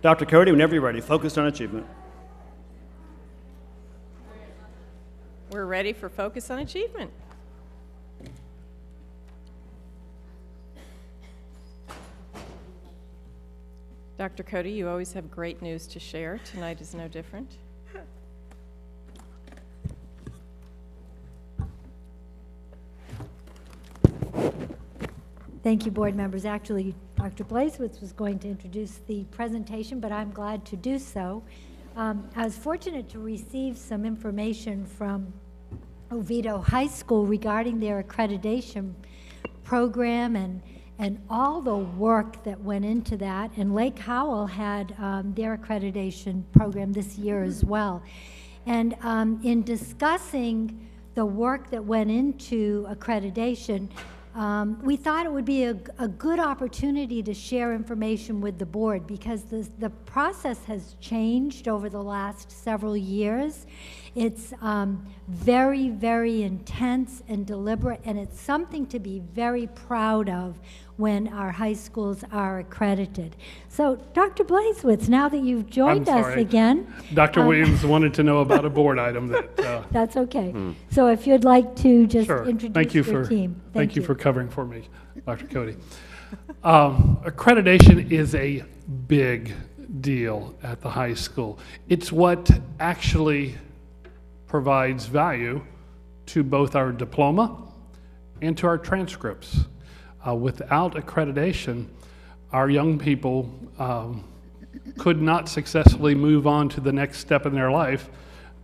Dr. Cody, whenever you're ready, focused on achievement. We're ready for Focus on Achievement. Dr. Cody, you always have great news to share. Tonight is no different. Thank you, board members. Actually, Dr. Blazewicz was going to introduce the presentation, but I'm glad to do so. I was fortunate to receive some information from Oviedo High School regarding their accreditation program and all the work that went into that. And Lake Howell had their accreditation program this year as well. And in discussing the work that went into accreditation, we thought it would be a good opportunity to share information with the board because the process has changed over the last several years. It's very, very intense and deliberate, and it's something to be very proud of when our high schools are accredited. So, Dr. Blazewicz, now that you've joined us again. Dr. Williams wanted to know about a board item that... That's okay. So if you'd like to just introduce Thank you your team. Thank you for covering for me, Dr. Cody. Accreditation is a big deal at the high school. It's what actually provides value to both our diploma and to our transcripts. Without accreditation, our young people could not successfully move on to the next step in their life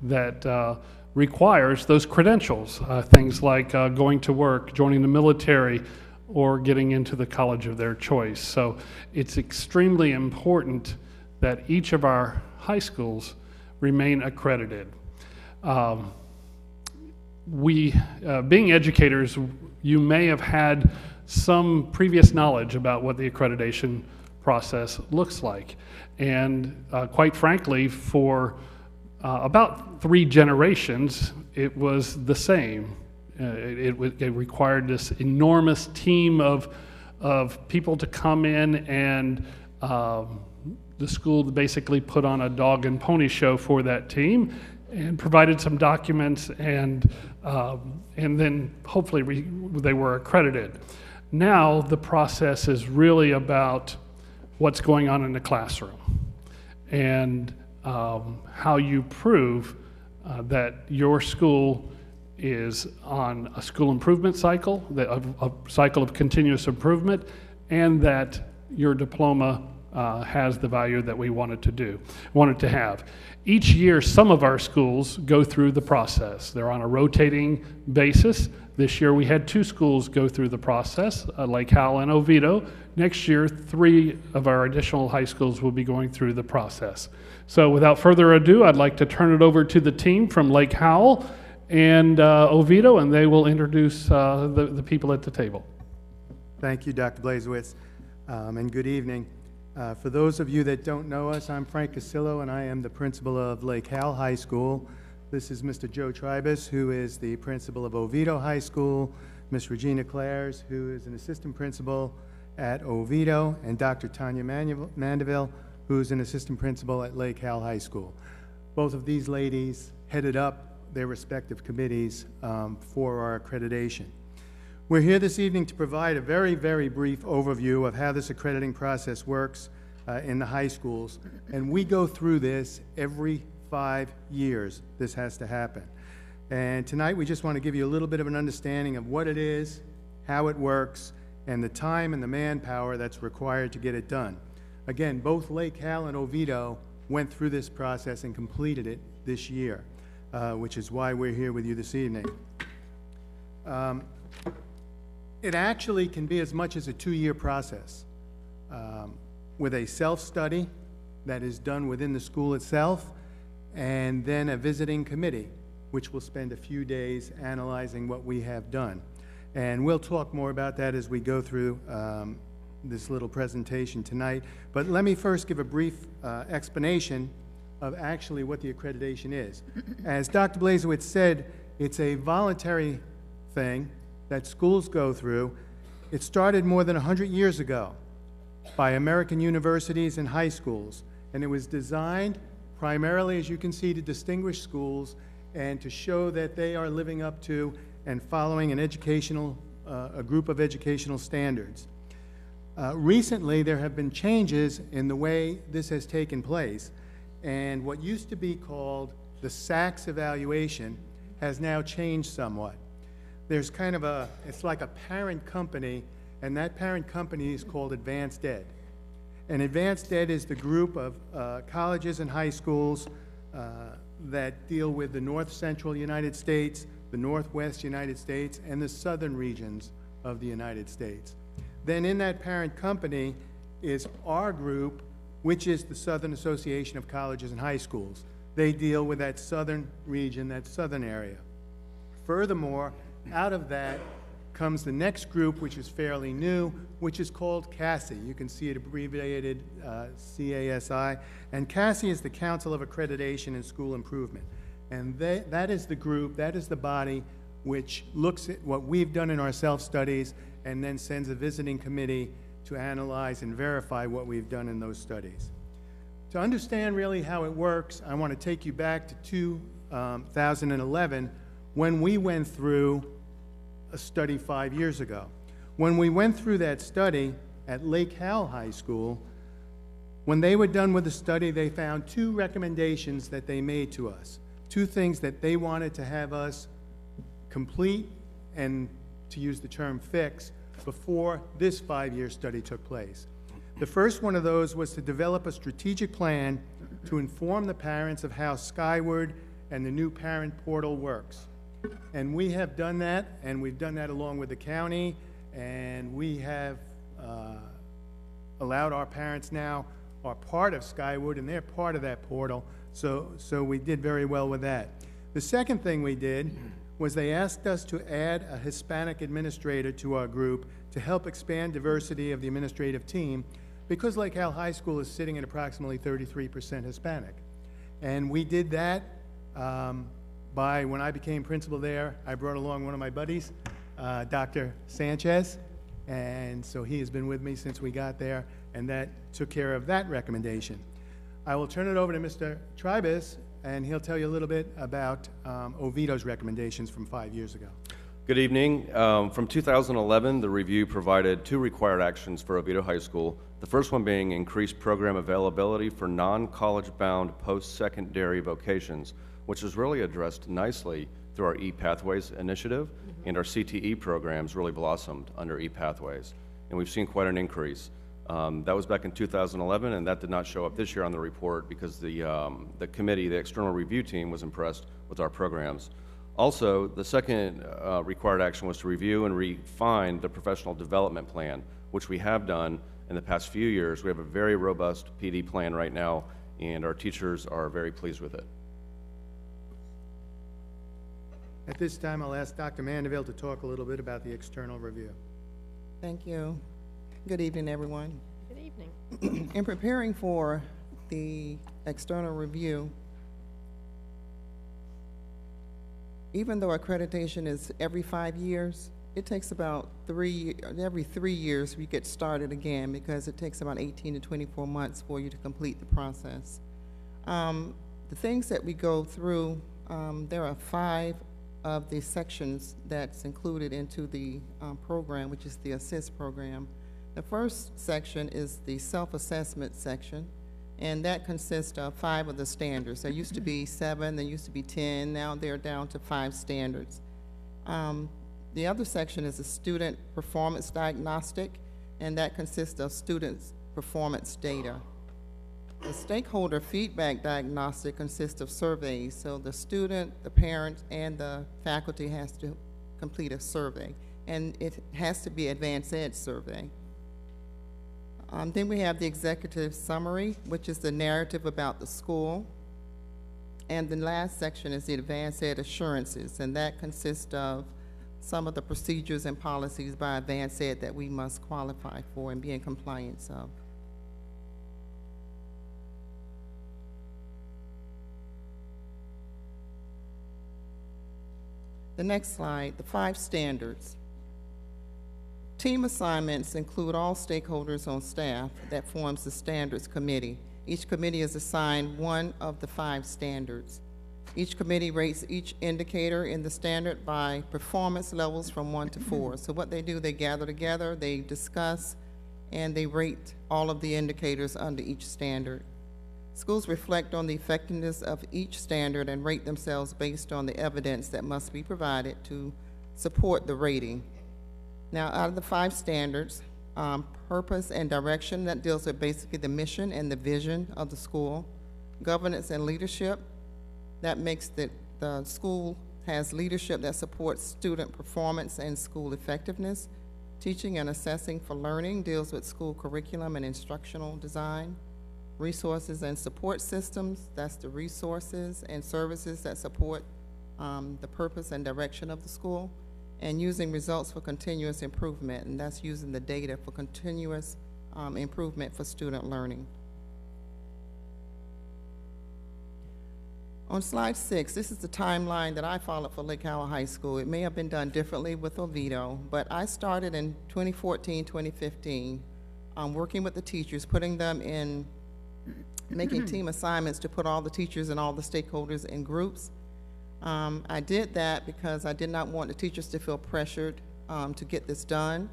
that requires those credentials, things like going to work, joining the military, or getting into the college of their choice. So it's extremely important that each of our high schools remain accredited. Being educators, you may have had some previous knowledge about what the accreditation process looks like. And quite frankly, for about 3 generations, it was the same. It required this enormous team of people to come in, and the school basically put on a dog and pony show for that team and provided some documents, and then hopefully they were accredited. Now the process is really about what's going on in the classroom and how you prove that your school is on a school improvement cycle, a cycle of continuous improvement, and that your diploma has the value that we want it to have. Each year, some of our schools go through the process. They're on a rotating basis. This year, we had 2 schools go through the process, Lake Howell and Oviedo. Next year, 3 of our additional high schools will be going through the process. So without further ado, I'd like to turn it over to the team from Lake Howell and Oviedo, and they will introduce the people at the table. Thank you, Dr. Blazewicz, and good evening. For those of you that don't know us, I'm Frank Casillo, and I am the principal of Lake Howell High School. This is Mr. Joe Tribus, who is the principal of Oviedo High School, Ms. Regina Clares, who is an assistant principal at Oviedo, and Dr. Tanya Mandeville, who is an assistant principal at Lake Howell High School. Both of these ladies headed up their respective committees for our accreditation. We're here this evening to provide a very, very brief overview of how this accrediting process works in the high schools, and we go through this every 5 years. This has to happen. And tonight we just want to give you a little bit of an understanding of what it is, how it works, and the time and the manpower that's required to get it done. Again, both Lake Howell and Oviedo went through this process and completed it this year, which is why we're here with you this evening. It actually can be as much as a 2-year process with a self-study that is done within the school itself, and then a visiting committee, which will spend a few days analyzing what we have done. And we'll talk more about that as we go through this little presentation tonight. But let me first give a brief explanation of actually what the accreditation is. As Dr. Blazewicz said, it's a voluntary thing that schools go through. It started more than 100 years ago by American universities and high schools, And it was designed primarily, as you can see, to distinguish schools and to show that they are living up to and following an educational, a group of educational standards. Recently, there have been changes in the way this has taken place, and what used to be called the SACS evaluation has now changed somewhat. There's kind of it's like a parent company, and that parent company is called Advanced Ed. And Advanced Ed is the group of colleges and high schools that deal with the North Central United States, the Northwest United States, and the southern regions of the United States. Then in that parent company is our group, which is the Southern Association of Colleges and High Schools. They deal with that southern region, that southern area. Furthermore, out of that comes the next group, which is fairly new, which is called CASI. You can see it abbreviated CASI. And CASI is the Council of Accreditation and School Improvement. And that is the group, that is the body which looks at what we've done in our self-studies and then sends a visiting committee to analyze and verify what we've done in those studies. To understand really how it works, I want to take you back to 2011 when we went through a study 5 years ago. When we went through that study at Lake Howell High School, when they were done with the study, they found 2 recommendations that they made to us, 2 things that they wanted to have us complete and, to use the term, fix before this 5-year study took place. The first one of those was to develop a strategic plan to inform the parents of how Skyward and the new parent portal works. And we have done that, and we've done that along with the county, and we have allowed our parents now are part of Skyward, and they're part of that portal, so we did very well with that. The second thing we did was they asked us to add a Hispanic administrator to our group to help expand diversity of the administrative team, because Lake Howell High School is sitting at approximately 33% Hispanic. And we did that when I became principal there, I brought along one of my buddies, Dr. Sanchez, and so he has been with me since we got there, and that took care of that recommendation. I will turn it over to Mr. Tribus, and he'll tell you a little bit about Oviedo's recommendations from 5 years ago. Good evening. From 2011, the review provided 2 required actions for Oviedo High School. The first one being increased program availability for non-college bound post-secondary vocations, which is really addressed nicely through our e-Pathways initiative, and our CTE programs really blossomed under e-Pathways, and we've seen quite an increase. That was back in 2011, and that did not show up this year on the report because the committee, the external review team, was impressed with our programs. Also, the second required action was to review and refine the professional development plan, which we have done in the past few years. We have a very robust PD plan right now, and our teachers are very pleased with it. At this time, I'll ask Dr. Mandeville to talk a little bit about the external review. Thank you. Good evening, everyone. Good evening. In preparing for the external review, even though accreditation is every 5 years, it takes about every 3 years we get started again, because it takes about 18 to 24 months for you to complete the process. The things that we go through, there are 5 of the sections that's included into the program, which is the ASSIST program. The first section is the self-assessment section, and that consists of 5 of the standards. There used to be 7, there used to be 10, now they're down to 5 standards. The other section is the student performance diagnostic, and that consists of students' performance data. The stakeholder feedback diagnostic consists of surveys, so the student, the parent, and the faculty has to complete a survey, and it has to be advanced ed survey. Then we have the executive summary, which is the narrative about the school. And the last section is the advanced ed assurances, and that consists of some of the procedures and policies by advanced ed that we must qualify for and be in compliance of. The next slide, the 5 standards. Team assignments include all stakeholders on staff that forms the standards committee, Each committee is assigned one of the 5 standards. Each committee rates each indicator in the standard by performance levels from 1 to 4. So what they do, they gather together, they discuss, and they rate all of the indicators under each standard. Schools reflect on the effectiveness of each standard and rate themselves based on the evidence that must be provided to support the rating. Now, out of the 5 standards, purpose and direction, that deals with basically the mission and the vision of the school. Governance and leadership, that makes the school has leadership that supports student performance and school effectiveness. Teaching and assessing for learning deals with school curriculum and instructional design. Resources and support systems, that's the resources and services that support the purpose and direction of the school. And using results for continuous improvement, and that's using the data for continuous improvement for student learning. On slide 6, this is the timeline that I followed for Lake Howell High School. It may have been done differently with Oviedo, but I started in 2014, 2015, working with the teachers, putting them in, making team assignments to put all the teachers and all the stakeholders in groups. I did that because I did not want the teachers to feel pressured to get this done,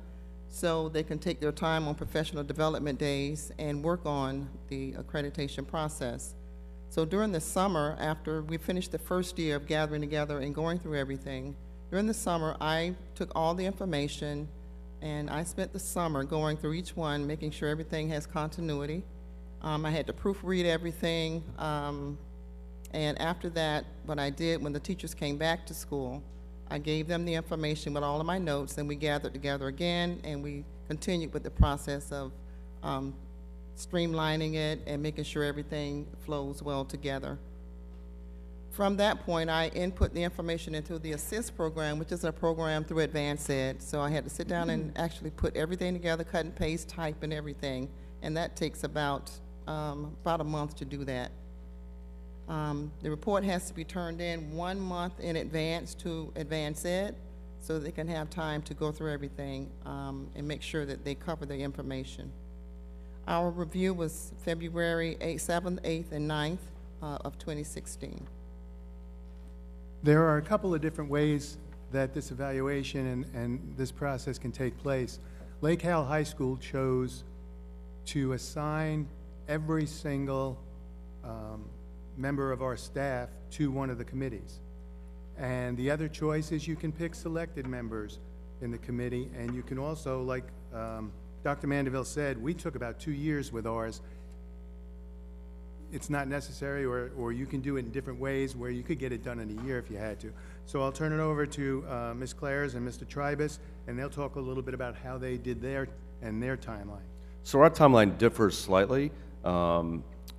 so they can take their time on professional development days and work on the accreditation process. So during the summer, after we finished the first year of gathering together and going through everything, during the summer I took all the information and I spent the summer going through each one, making sure everything has continuity. I had to proofread everything, and after that, what I did when the teachers came back to school, I gave them the information with all of my notes, and we gathered together again, and we continued with the process of streamlining it and making sure everything flows well together. From that point, I input the information into the ASSIST program, which is a program through Advanced Ed. So I had to sit down and actually put everything together, cut and paste, type, and everything, and that takes about a month to do that. The report has to be turned in 1 month in advance to Advanced Ed so they can have time to go through everything and make sure that they cover the information. Our review was February 7th, 8th, and 9th of 2016. There are a couple of different ways that this evaluation and this process can take place. Lake Howell High School chose to assign every single member of our staff to one of the committees. And the other choice is you can pick selected members in the committee, and you can also, like Dr. Mandeville said, we took about 2 years with ours. It's not necessary, or you can do it in different ways where you could get it done in a year if you had to. So I'll turn it over to Ms. Clares and Mr. Tribus, and they'll talk a little bit about how they did their timeline. So our timeline differs slightly.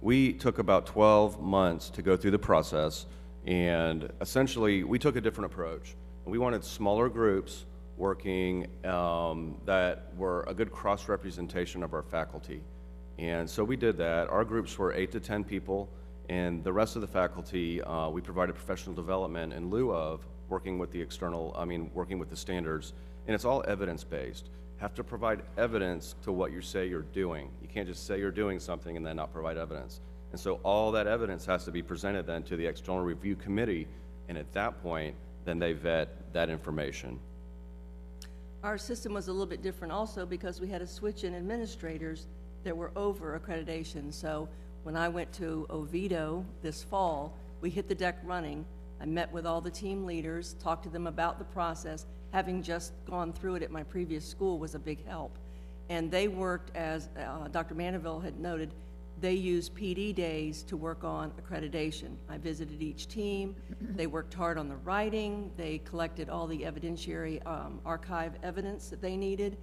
We took about 12 months to go through the process, and essentially we took a different approach. We wanted smaller groups working that were a good cross-representation of our faculty. And so we did that. Our groups were 8 to 10 people, and the rest of the faculty, we provided professional development in lieu of working with the working with the standards. And it's all evidence-based. Have to provide evidence to what you say you're doing. You can't just say you're doing something and then not provide evidence. And so all that evidence has to be presented then to the external review committee, and at that point, then they vet that information. Our system was a little bit different also because we had a switch in administrators that were over accreditation. So when I went to Oviedo this fall, we hit the deck running. I met with all the team leaders, talked to them about the process. Having just gone through it at my previous school was a big help. And they worked, as Dr. Mandeville had noted, they used PD days to work on accreditation. I visited each team. They worked hard on the writing. They collected all the evidentiary archive evidence that they needed.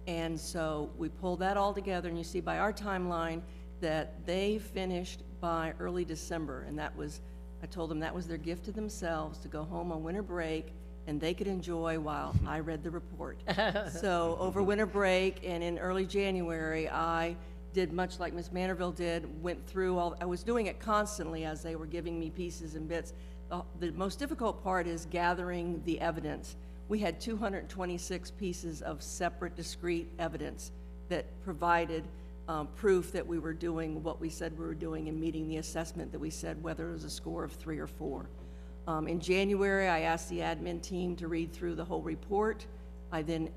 And so we pulled that all together, and you see by our timeline that they finished by early December. And that was, I told them that was their gift to themselves to go home on winter break and they could enjoy while I read the report. So over winter break and in early January, I did much like Ms. Manorville did, went through all, I was doing it constantly as they were giving me pieces and bits. The most difficult part is gathering the evidence. We had 226 pieces of separate, discrete evidence that provided proof that we were doing what we said we were doing and meeting the assessment that we said, whether it was a score of 3 or 4. In January, I asked the admin team to read through the whole report. I then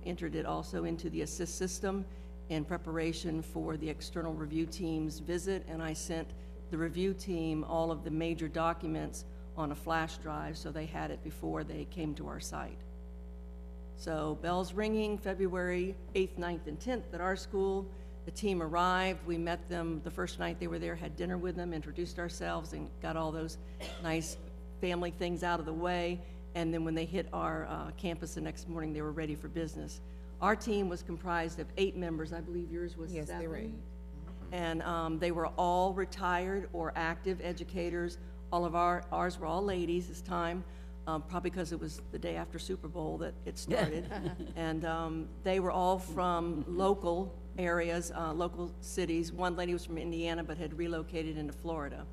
entered it also into the assist system in preparation for the external review team's visit, and I sent the review team all of the major documents on a flash drive so they had it before they came to our site. So bells ringing February 8th, 9th, and 10th at our school. The team arrived. We met them the first night they were there, had dinner with them, introduced ourselves, and got all those nice family things out of the way. And then when they hit our campus the next morning, they were ready for business. Our team was comprised of 8 members. I believe yours was 7. Yes, they were 8. And they were all retired or active educators. All of ours were all ladies this time, probably because it was the day after Super Bowl that it started. And they were all from local areas, local cities. One lady was from Indiana but had relocated into Florida.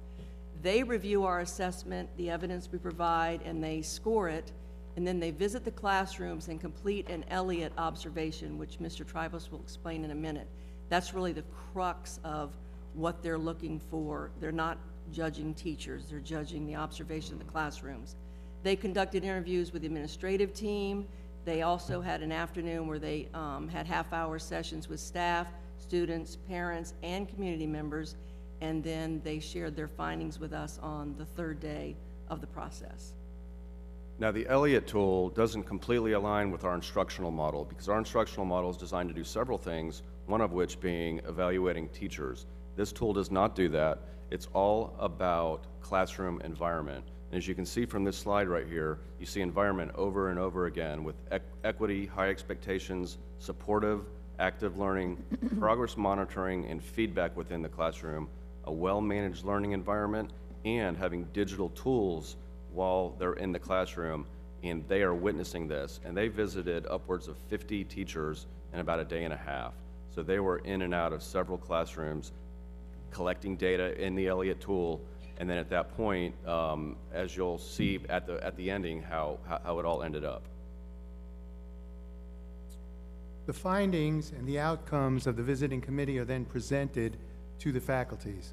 They review our assessment, the evidence we provide, and they score it, and then they visit the classrooms and complete an Elliott observation, which Mr. Tribus will explain in a minute. That's really the crux of what they're looking for. They're not judging teachers, they're judging the observation of the classrooms. They conducted interviews with the administrative team. They also had an afternoon where they had half-hour sessions with staff, students, parents, and community members, and then they shared their findings with us on the 3rd day of the process. Now, the Elliott tool doesn't completely align with our instructional model because our instructional model is designed to do several things, one of which being evaluating teachers. This tool does not do that. It's all about classroom environment. And as you can see from this slide right here, you see environment over and over again with equity, high expectations, supportive, active learning, progress monitoring, and feedback within the classroom, a well-managed learning environment, and having digital tools while they're in the classroom, and they are witnessing this. And they visited upwards of 50 teachers in about a day and a half. So they were in and out of several classrooms, collecting data in the Elliott tool, and then at that point, as you'll see at the ending, how it all ended up. The findings and the outcomes of the visiting committee are then presented to the faculties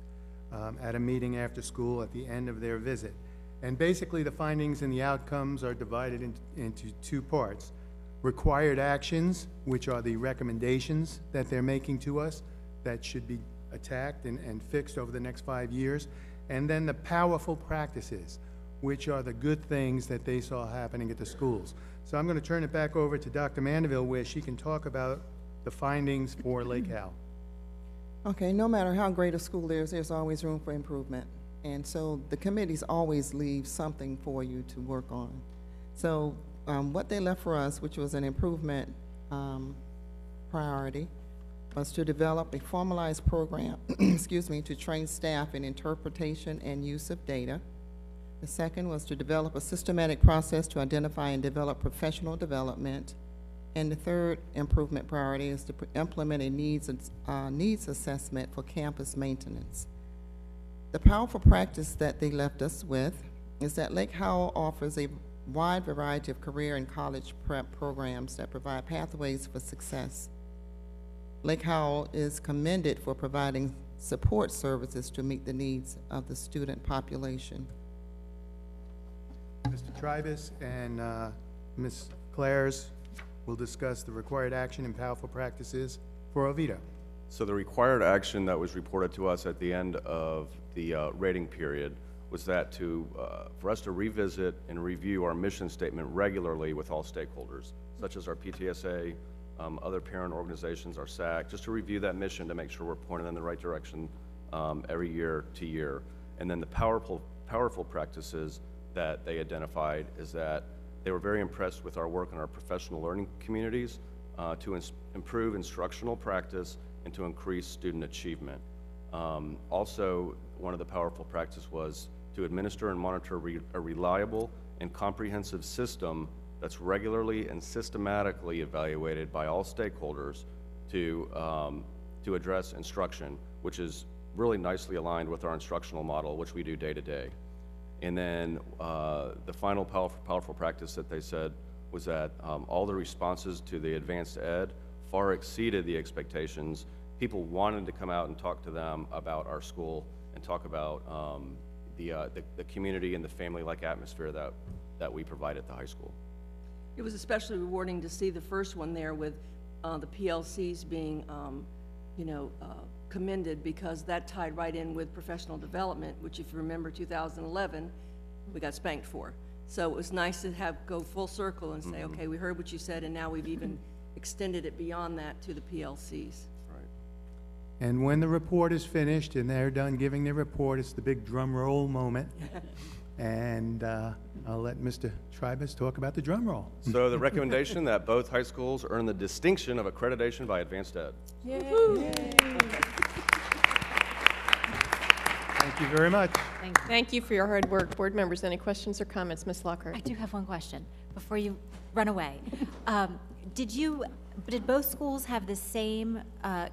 at a meeting after school at the end of their visit. And basically the findings and the outcomes are divided into 2 parts. Required actions, which are the recommendations that they're making to us that should be attacked and fixed over the next 5 years. And then the powerful practices, which are the good things that they saw happening at the schools. So I'm going to turn it back over to Dr. Mandeville where she can talk about the findings for Lake Howell. Okay, no matter how great a school is, there's always room for improvement. And so the committees always leave something for you to work on. So what they left for us, which was an improvement priority, was to develop a formalized program, excuse me, to train staff in interpretation and use of data. The second was to develop a systematic process to identify and develop professional development. And the third improvement priority is to implement a needs assessment for campus maintenance. The powerful practice that they left us with is that Lake Howell offers a wide variety of career and college prep programs that provide pathways for success. Lake Howell is commended for providing support services to meet the needs of the student population. Mr. Tribus and Ms. Clares will discuss the required action and powerful practices for Oviedo. So the required action that was reported to us at the end of the rating period was that for us to revisit and review our mission statement regularly with all stakeholders, such as our PTSA, other parent organizations, our SAC, just to review that mission to make sure we're pointed in the right direction every year to year. And then the powerful practices that they identified is that they were very impressed with our work in our professional learning communities to improve instructional practice and to increase student achievement. Also, one of the powerful practices was to administer and monitor a reliable and comprehensive system that's regularly and systematically evaluated by all stakeholders to address instruction, which is really nicely aligned with our instructional model, which we do day to day. And then the final powerful practice that they said was that all the responses to the advanced ed far exceeded the expectations people wanted to come out and talk to them about our school and talk about the community and the family-like atmosphere that we provide at the high school. It was especially rewarding to see the first one there with the PLCs being, commended, because that tied right in with professional development, which, if you remember, 2011, we got spanked for. So it was nice to go full circle and say, okay, we heard what you said, and now we've even extended it beyond that to the PLCs. And when the report is finished and they're done giving their report, it's the big drum roll moment. And I'll let Mr. Tribus talk about the drum roll. So the recommendation that both high schools earn the distinction of accreditation by Advanced Ed. Thank you very much. Thank you for your hard work. Board members, any questions or comments? Ms. Lockhart? I do have one question before you run away. Did both schools have the same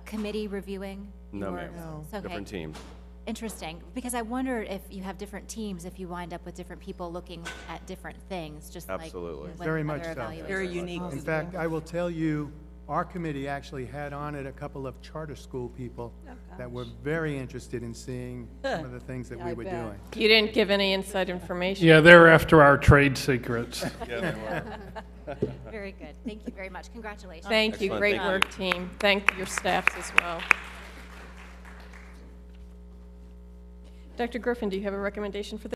committee reviewing? No, your- ma'am. Okay. Different teams. Interesting, because I wonder if you have different teams, if you wind up with different people looking at different things, just Absolutely. like Very with much other so. evaluations. Very unique. In fact, I will tell you, our committee actually had on it a couple of charter school people that were very interested in seeing some of the things that we were doing. You didn't give any inside information. Yeah, they're after our trade secrets. Yeah, they were. Very good. Thank you very much. Congratulations. Thank you. Excellent. Great Thank you. work, team. Thank your staffs as well. Dr. Griffin, do you have a recommendation for the